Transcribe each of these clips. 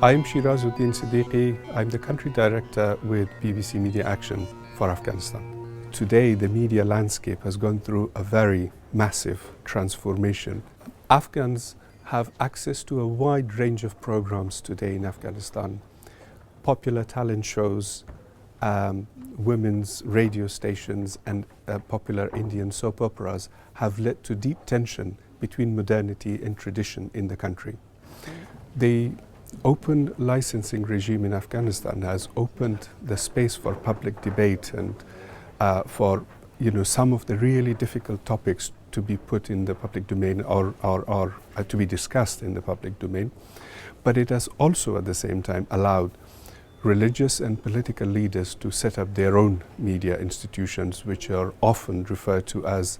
I'm Shirazuddin Siddiqui. I'm the country director with BBC Media Action for Afghanistan. Today, the media landscape has gone through a very massive transformation. Afghans have access to a wide range of programs today in Afghanistan. Popular talent shows, women's radio stations and popular Indian soap operas have led to deep tension between modernity and tradition in the country. The open licensing regime in Afghanistan has opened the space for public debate and for some of the really difficult topics to be put in the public domain or to be discussed in the public domain. But it has also at the same time allowed religious and political leaders to set up their own media institutions, which are often referred to as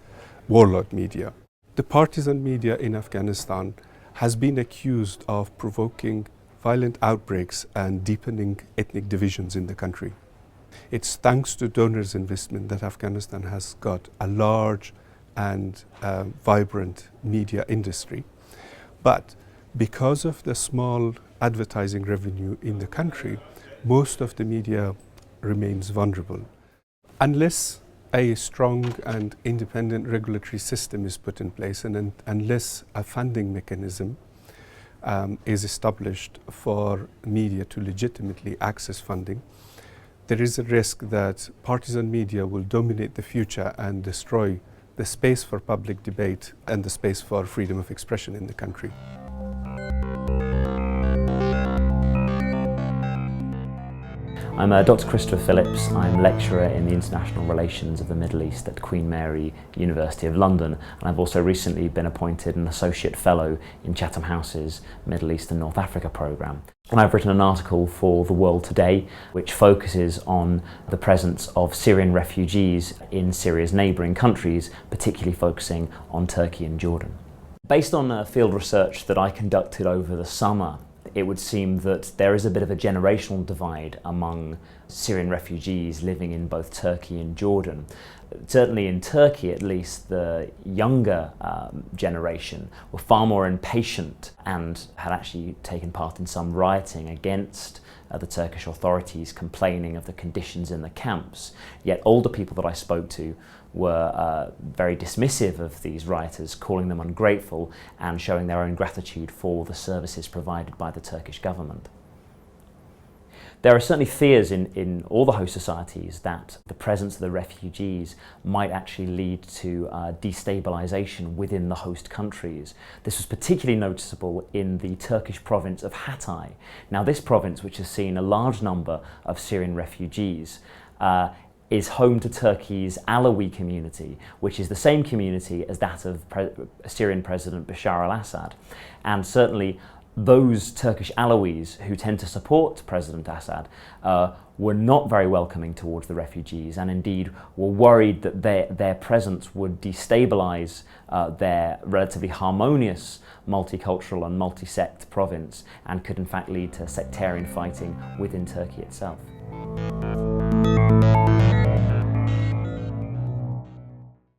warlord media. The partisan media in Afghanistan has been accused of provoking violent outbreaks and deepening ethnic divisions in the country. It's thanks to donors' investment that Afghanistan has got a large and vibrant media industry. But because of the small advertising revenue in the country, most of the media remains vulnerable. Unless a strong and independent regulatory system is put in place and unless a funding mechanism is established for media to legitimately access funding, there is a risk that partisan media will dominate the future and destroy the space for public debate and the space for freedom of expression in the country. I'm Dr. Christopher Phillips. I'm lecturer in the International Relations of the Middle East at Queen Mary University of London, and I've also recently been appointed an Associate Fellow in Chatham House's Middle East and North Africa programme. And I've written an article for The World Today which focuses on the presence of Syrian refugees in Syria's neighbouring countries, particularly focusing on Turkey and Jordan. Based on field research that I conducted over the summer, it would seem that there is a bit of a generational divide among Syrian refugees living in both Turkey and Jordan. Certainly in Turkey, at least, the younger generation were far more impatient and had actually taken part in some rioting against the Turkish authorities, complaining of the conditions in the camps. Yet older people that I spoke to were very dismissive of these rioters, calling them ungrateful and showing their own gratitude for the services provided by the Turkish government. There are certainly fears in all the host societies that the presence of the refugees might actually lead to destabilisation within the host countries. This was particularly noticeable in the Turkish province of Hatay. Now, this province, which has seen a large number of Syrian refugees, is home to Turkey's Alawi community, which is the same community as that of Syrian President Bashar al-Assad. And certainly those Turkish Alawis who tend to support President Assad were not very welcoming towards the refugees, and indeed were worried that their presence would destabilise their relatively harmonious multicultural and multi-sect province and could in fact lead to sectarian fighting within Turkey itself.